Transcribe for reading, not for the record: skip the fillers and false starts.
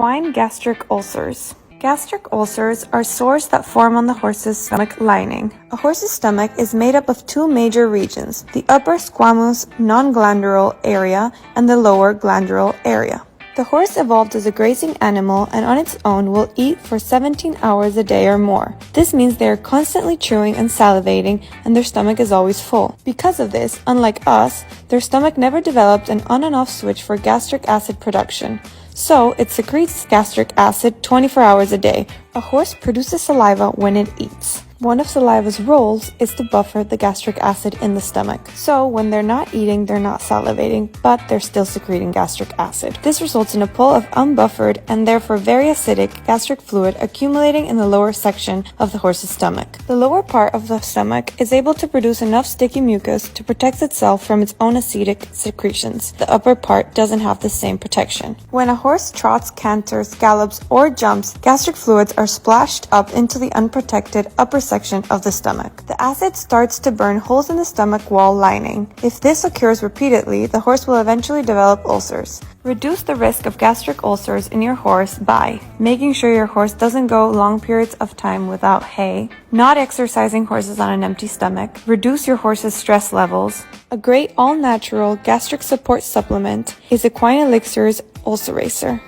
Equine gastric ulcers. Gastric ulcers are sores that form on the horse's stomach lining. A horse's stomach is made up of two major regions, the upper squamous non-glandular area and the lower glandular area. The horse evolved as a grazing animal and on its own will eat for 17 hours a day or more. This means they are constantly chewing and salivating and their stomach is always full. Because of this, unlike us, their stomach never developed an on and off switch for gastric acid production. So, it secretes gastric acid 24 hours a day. A horse produces saliva when it eats. One of saliva's roles is to buffer the gastric acid in the stomach. So, when they're not eating, they're not salivating, but they're still secreting gastric acid. This results in a pool of unbuffered and therefore very acidic gastric fluid accumulating in the lower section of the horse's stomach. The lower part of the stomach is able to produce enough sticky mucus to protect itself from its own acidic secretions. The upper part doesn't have the same protection. When a horse trots, canters, gallops, or jumps, gastric fluids are splashed up into the unprotected upper section of the stomach. The acid starts to burn holes in the stomach wall lining. If this occurs repeatedly, the horse will eventually develop ulcers. Reduce the risk of gastric ulcers in your horse by making sure your horse doesn't go long periods of time without hay, not exercising horses on an empty stomach, reduce your horse's stress levels. A great all-natural gastric support supplement is Equine Elixir's Ulceracer.